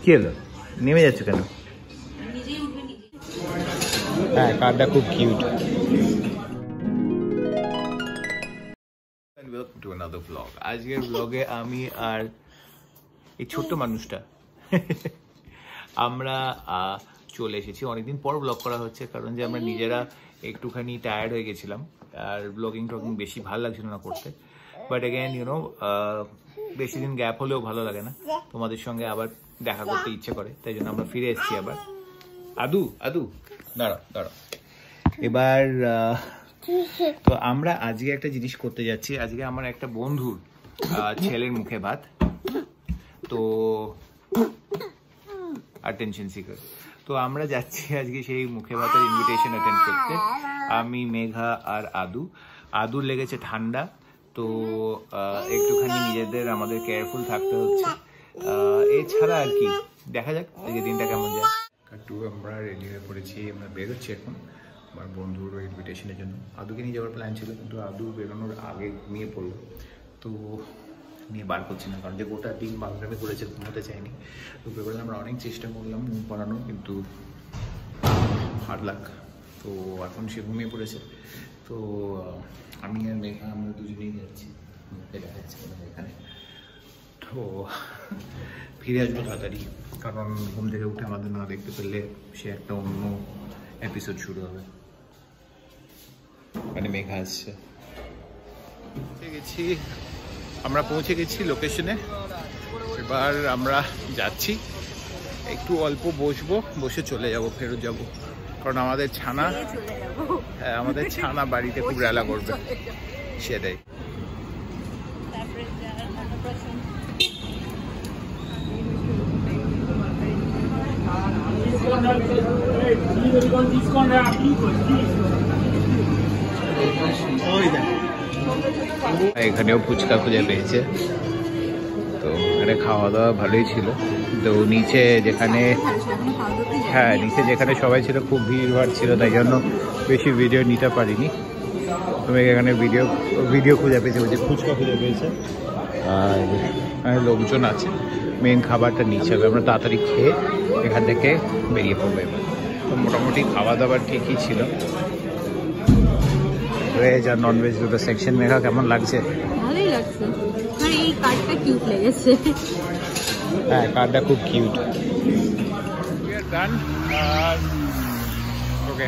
কি হলো, নেমে যাচ্ছ কেন? হ্যাঁ, কারটা খুব cute. Welcome to another blog. আজকের ব্লগে আমি আর এই ছোট্ট মানুষটা আমরা চলে এসেছি। অনেকদিন পর ব্লগ করা হচ্ছে, কারণ যে আমরা নিজেরা একটুখানি টায়ার্ড হয়ে গেছিলাম আর ব্লগিং বেশি ভালো লাগছিল না করতে। বাট অ্যাগেন ইউনো, বেশি দিন গ্যাপ হলেও ভালো লাগে না, তোমাদের সঙ্গে আবার দেখা করতে ইচ্ছে করে, তাই জন্য আমরা ফিরে এসেছি আবার। আদু আদু দাঁড়াও দাঁড়াও। এবার তো আমরা আজকে একটা জিনিস করতে যাচ্ছি। আজকে আমার একটা বন্ধুর ছেলের মুখে ভাত, তো অ্যাটেনশন সিকার। তো আমরা যাচ্ছি আজকে সেই মুখে ভাতের ইনভিটেশন অ্যাটেন্ড করতে। আমি, মেঘা আর আদুর লেগেছে ঠান্ডা, তো একটুখানি নিজেদের আমাদের কেয়ারফুল থাকতে হচ্ছে। এছাড়া আর কি, দেখা যাক আজকে দিনটা কেমন যায়। আমরা রেডি হয়ে পড়েছি, আমরা বেরোচ্ছি এখন আমার বন্ধুর ইনভিটেশনের জন্য। আদুকে নিয়ে যাওয়ার প্ল্যান ছিল, কিন্তু আদু বেরোনোর আগে ঘুমিয়ে পড়লো, তো নিয়ে বার করছি না, কারণ যে গোটা দিন বাংলামে করেছে, ঘুমোতে চাইনি। তো বেরোলে আমরা অনেক চেষ্টা করলাম ঘুম পাড়ানোর, কিন্তু হার্ড লাক। তো এখন সে ঘুমিয়ে পড়েছে। তো আমি আর মেঘা আমরা দুজনেই যাচ্ছি, দেখা যাচ্ছে এখানে। তো ফিরে আসবো তাড়াতাড়ি, কারণ ঘুম থেকে উঠে আমাদের না দেখতে পেলে সে একটা অন্য এপিসোড শুরু হবে। মানে মেঘা আসছে। আমরা পৌঁছে গেছি লোকেশনে। এবার আমরা যাচ্ছি, একটু অল্প বসবো, বসে চলে যাব, ফেরত যাব, কারণ আমাদের ছানা, হ্যাঁ আমাদের ছানা বাড়িতে খুব রেলা করবে, সেটাই। এখানেও ফুচকা খুঁজে পেয়েছে, তো এখানে খাওয়া দাওয়া ভালোই ছিল। তো নিচে যেখানে, হ্যাঁ নিচে যেখানে সবাই ছিল খুব ভিড়ভাড় ছিল, তাই জন্য বেশি ভিডিও নিতে পারিনি। তুমি এখানে ভিডিও খুঁজে পেয়েছে, বলছে ফুচকা খুঁজে পেয়েছে, আর লোকজন আছে। মেন খাবারটা নিচে হবে, আমরা তাড়াতাড়ি খেয়ে এখান থেকে বেরিয়ে পড়বো এবার। তো মোটামুটি খাওয়া দাওয়ার ঠিকই ছিল, ভেজ আর ননভেজ দুটো সেকশন। মেঘা কেমন লাগছে? ভালোই লাগছে, মানে এই কার্ডটা কিউট লেগেছে। হ্যাঁ কার্ডটা খুব কিউট। ওকে,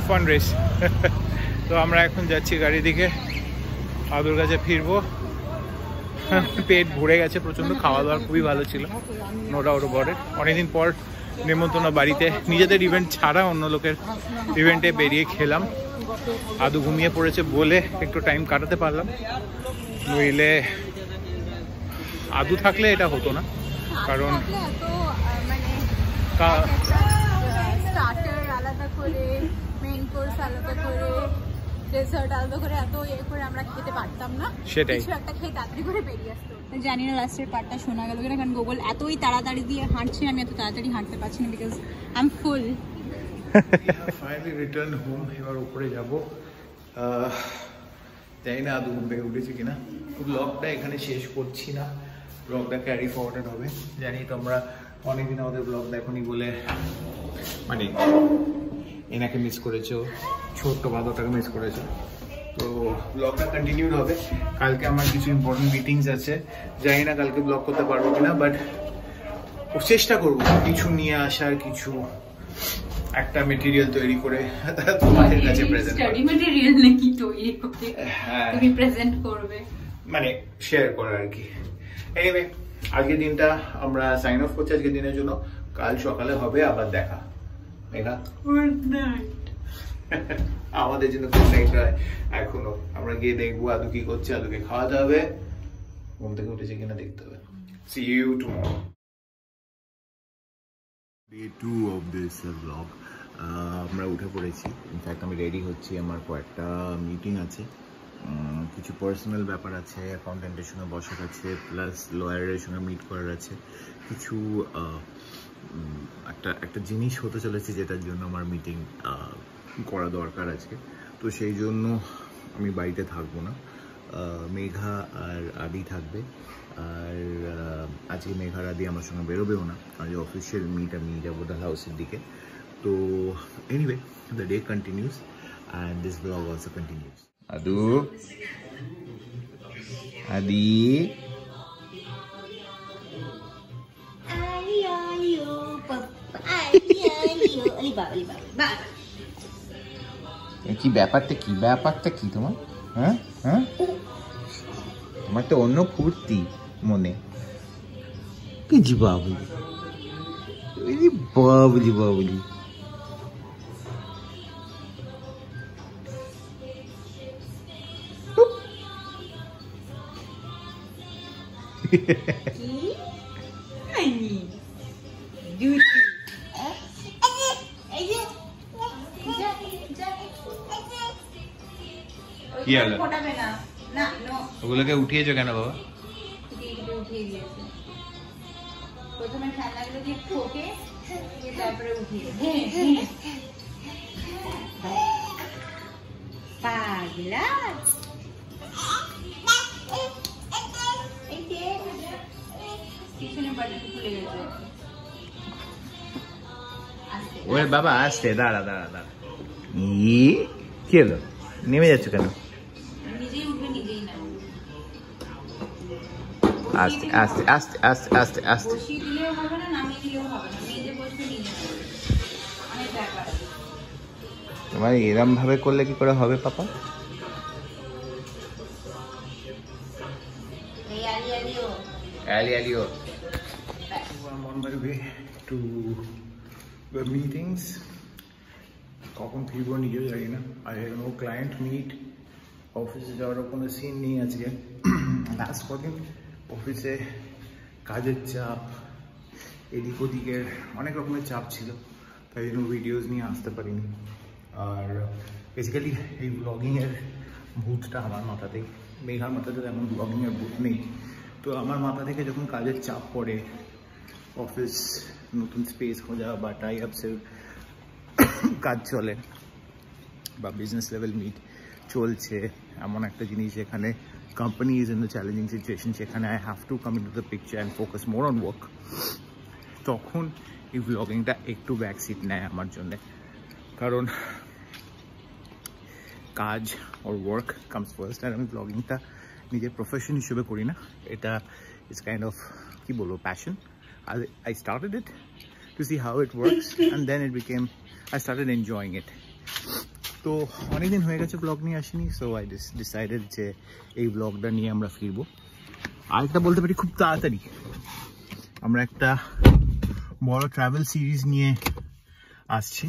F1 রেস। তো আমরা এখন যাচ্ছি গাড়ি দিকে, আদুর কাছে ফিরবো। পেট ভরে গেছে প্রচন্ড, খাওয়া দাওয়া খুবই ভালো ছিল, নো ডাউট অ্যাবাউট ইট। অনেকদিন পর নেমন্তন্ন বাড়িতে, নিজেদের ইভেন্ট ছাড়া অন্য লোকের ইভেন্টে বেরিয়ে খেলাম। আদু ঘুমিয়ে পড়েছে বলে একটু টাইম কাটাতে পারলাম, নইলে আদু থাকলে এটা হতো না, কারণ স্টার্টার আলাদা করে, মেইন কোর্স আলাদা করে, ডেজার্ট আলাদা করে এত করে আমরা খেতে পারতাম না। সেটাই, কিছু একটা খেয়ে তাড়াতাড়ি করে বেরিয়ে আসতো। জানি না লাস্টের পার্টটা শোনা গেল কিনা, কারণ গুগল এতই তাড়াতাড়ি দিয়ে হাঁটছে, আমি এত তাড়াতাড়ি হাঁটতে পারছি না, because I am full. Finally return home. এবার উপরে যাবো, জানি না আদু ঘুম থেকে উঠেছে কিনা। ব্লগটা এখানে শেষ করছি না, ব্লগটা ক্যারি ফরওয়ার্ড হবে। জানি তোমরা অনেকদিন আমাদের ব্লগ দেখোনি বলে মানে এনাকে মিস করেছো, ছোট্ট বাদরটাকে মিস করেছো। তো ব্লগটা কন্টিনিউড হবে। কালকে আমার কিছু ইম্পর্টেন্ট মিটিংস আছে, জানি না কালকে ব্লগ করতে পারবো কিনা, বাট চেষ্টা করবো কিছু নিয়ে আসার, কিছু একটা মেটেরিয়াল তৈরি করে তোমাদের কাছে প্রেজেন্ট করব। স্টাডি মেটেরিয়াল নাকি তৈরি করতে তুমি প্রেজেন্ট করবে, মানে শেয়ার করার আর কি। এনিওয়ে, আজকের দিনটা আমরা সাইন অফ করছি আজকের দিনের জন্য। কাল সকালে হবে আবার দেখা। Megha, good night. আমাদের জন্য গুড নাইট হয় এখনো। আমরা গিয়ে দেখবো আদু কি করছে, আদুকে খাওয়াতে হবে, ঘুম থেকে উঠেছে কিনা দেখতে হবে। See you tomorrow. Day 2 of this vlog. আমরা উঠে পড়েছি, ইনফ্যাক্ট আমি রেডি হচ্ছি, আমার কয়েকটা মিটিং আছে, কিছু পার্সোনাল ব্যাপার আছে, অ্যাকাউন্টেন্টের সঙ্গে বসার আছে, প্লাস লয়ারের সঙ্গে মিট করার আছে, কিছু একটা জিনিস হতে চলেছে যেটার জন্য আমার মিটিং করা দরকার আছে। তো সেই জন্য আমি বাড়িতে থাকবো না, মেঘা আর আদি থাকবে। আর আজকে মেঘা আর আদি আমার সঙ্গে বেরোবেও না, আজ অফিসিয়াল মিট আমি যাবো ডালহাউসের দিকে। তো anyway, the day continuous and this blog also continuous. আদু, আদি, কি ব্যাপারটা কি তোমার? হ্যাঁ হ্যাঁ, তোমার তো অন্য ফুর্তি মনে। কি বাবুলি, বাবুলি বাবুলি। কি হলো? ওগুলোকে উঠিয়েছো কেন বাবা? উঠিয়ে দিয়েছে প্রথমে, খেলনাগুলো দিয়ে ঠোকে, তারপরে উঠিয়ে। পাগলা, পিছনে বাড়িতে খুলে গেছে। ওরে বাবা আসতে, দাঁড়া দাঁড়া দাঁড়া। কি হলো, নেমে যাচ্ছ কেন? নিজেই উঠবে, নিজেই না। আস্তে আস্তে আস্তে আস্তে আস্তে আস্তে। বসিয়ে দিলেও হবে না, নামিয়ে দিলেও হবে না, নিজে বসবে, নিজে অনেক ব্যাপার। তোমার এরম ভাবে করলে কি করে হবে পাপা? Aliyo. I'm on my way to the meetings. কখন ফিরবো নিজেও জানি না। I have no client meet. অফিসে যাওয়ার কোনো সিন নেই আজকে। লাস্ট কদিন অফিসে কাজের চাপ, এদিক ওদিকের অনেক রকমের চাপ ছিল, তাই জন্য ভিডিওস নিয়ে আসতে পারিনি। আর বেসিক্যালি এই ব্লগিংয়ের ভূতটা আমার মাথাতেই, মেঘার মাথাতে তেমন ব্লগিংয়ের ভূত নেই। তো আমার মাথা থেকে যখন কাজের চাপ পড়ে, অফিস নতুন স্পেস খোঁজা বা টাই আপসের কাজ চলে বা বিজনেস লেভেল মিট চলছে, এমন একটা জিনিস যেখানে company is in the challenging situation, সেখানে I have to come in to the picture and focus more on work, তখন এই ব্লগিংটা একটু ব্যাক সিট নেয় আমার জন্যে। কারণ কাজ ওর ওয়ার্ক কামস ফার্স্ট, আর আমি ব্লগিংটা নিজের প্রফেশন হিসেবে করি না, এটা ইজ কাইন্ড অফ কি বলবো passion. I started it to see how it works and then I started enjoying it. তো অনেকদিন হয়ে গেছে ব্লগ নিয়ে আসিনি, সো আই ডিসাইডেড যে এই ব্লগটা নিয়ে আমরা ফিরবো। আরেকটা বলতে পারি খুব তাড়াতাড়ি আমরা একটা বড় ট্রাভেল সিরিজ নিয়ে আসছি,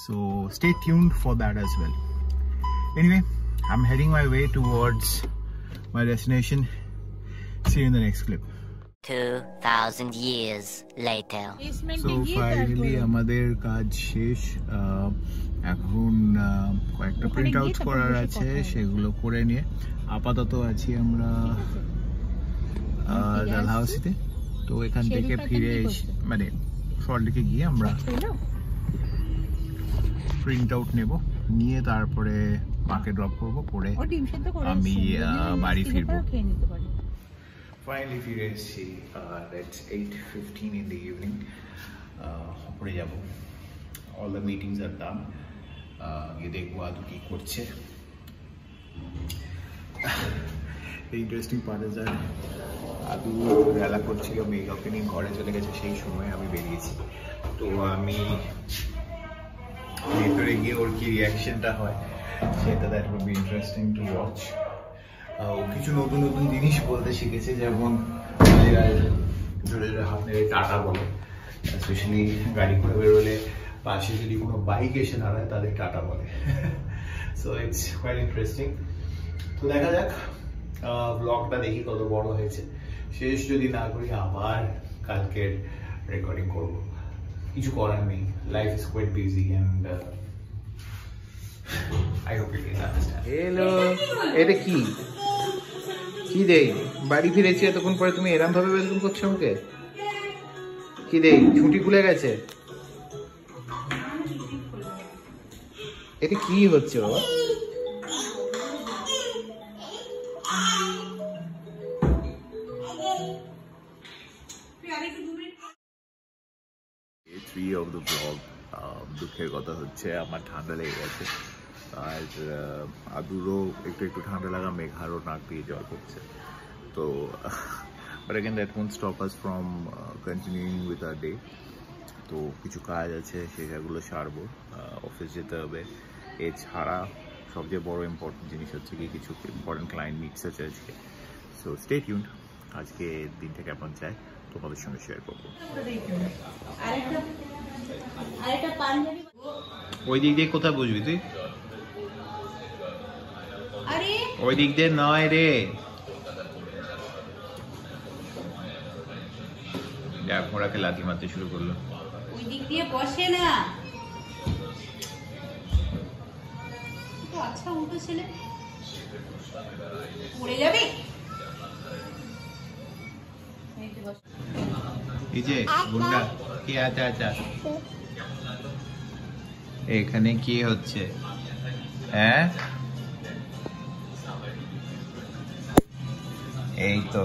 so stay tuned for that as well. Anyway, I'm heading my way towards my destination. See you in the next clip. 2000 years later. So finally আমাদের কাজ শেষ। এখন কয়েকটা প্রিন্ট আউট করার আছে, সেগুলো করে নিয়ে আপাতত আছি আমরা ডালহাউসিতে। তো এখান থেকে ফিরে মানে সল্টলেকে গিয়ে আমরা প্রিন্ট আউট নেব, নিয়ে তারপরে মাকে ড্রপ করবো, করে আমি বাড়ি ফিরবো। Finally ফিরে এসেছি, it's 8:15 in the evening. উপরে যাবো, all the meetings are done. গিয়ে দেখবো আদু কি করছে। ইন্টারেস্টিং পার্ট ইজ দ্যাট আদু বেলা করছিল, মেকআপকে নিয়ে ঘরে চলে গেছে, সেই সময় আমি বেরিয়েছি। তো আমি ভেতরে গিয়ে ওর কি রিয়াকশনটা হয় সেটা that will be interesting to watch. ও কিছু নতুন নতুন জিনিস বলতে শিখেছে, যেমন জোরে জোরে হাত নেড়ে টাটা বলে, স্পেশালি গাড়ি করে বেরোলে পাশে যদি কোনো বাইক এসে দাঁড়ায় তাদের টাটা বলে। So it's quite interesting. তো দেখা যাক ব্লগটা দেখি কত বড় হয়েছে, শেষ যদি না করি আবার কালকের রেকর্ডিং করব, কিছু করার নেই, life is quite busy and I hope you guys understand. Hello, এটা কি কি দেই? বাড়ি ফিরেছি এতক্ষণ পরে, তুমি এরম ভাবে ওয়েলকাম করছো আমাকে? কি দেই, ছুটি খুলে গেছে? এটা কি হচ্ছে বাবা? Three of the vlog. দুঃখের কথা হচ্ছে আমার ঠান্ডা লেগে গেছে, আর আদুরও একটু একটু ঠান্ডা লাগা, মেঘারও নাক দিয়ে জল পড়ছে। তো but again that won't stop us from continuing with our day. তো কিছু কাজ আছে, সেগুলো সারবো, অফিস যেতে হবে। এছাড়া সবচেয়ে বড় ইম্পর্টেন্ট জিনিস হচ্ছে কি, কিছু ইম্পর্টেন্ট ক্লায়েন্ট মিটস আছে আজকে। সো স্টে টিউনড, আজকে দিনটা কেমন যায় তোমাদের সঙ্গে শেয়ার করবো। ওই দিক দিয়ে কোথায় বুঝবি তুই? ওই দিক দিয়ে নয় রে, দেখ ওরাকে লাথি মারতে শুরু করলো। ওই দিক দিয়ে বসে না। আচ্ছা উল্টো ছেলে, পড়ে যাবে। এই যে গুন্ডা কি আছে, আচ্ছা এখানে কি হচ্ছে? হ্যাঁ এই তো,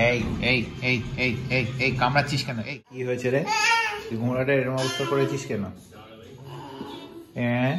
এই এই এই এই এই এই কামড়াচ্ছিস কেন? এই কি হয়েছে রে, তুই ঘোড়াটা এরকম অবস্থা করেছিস কেন? হ্যাঁ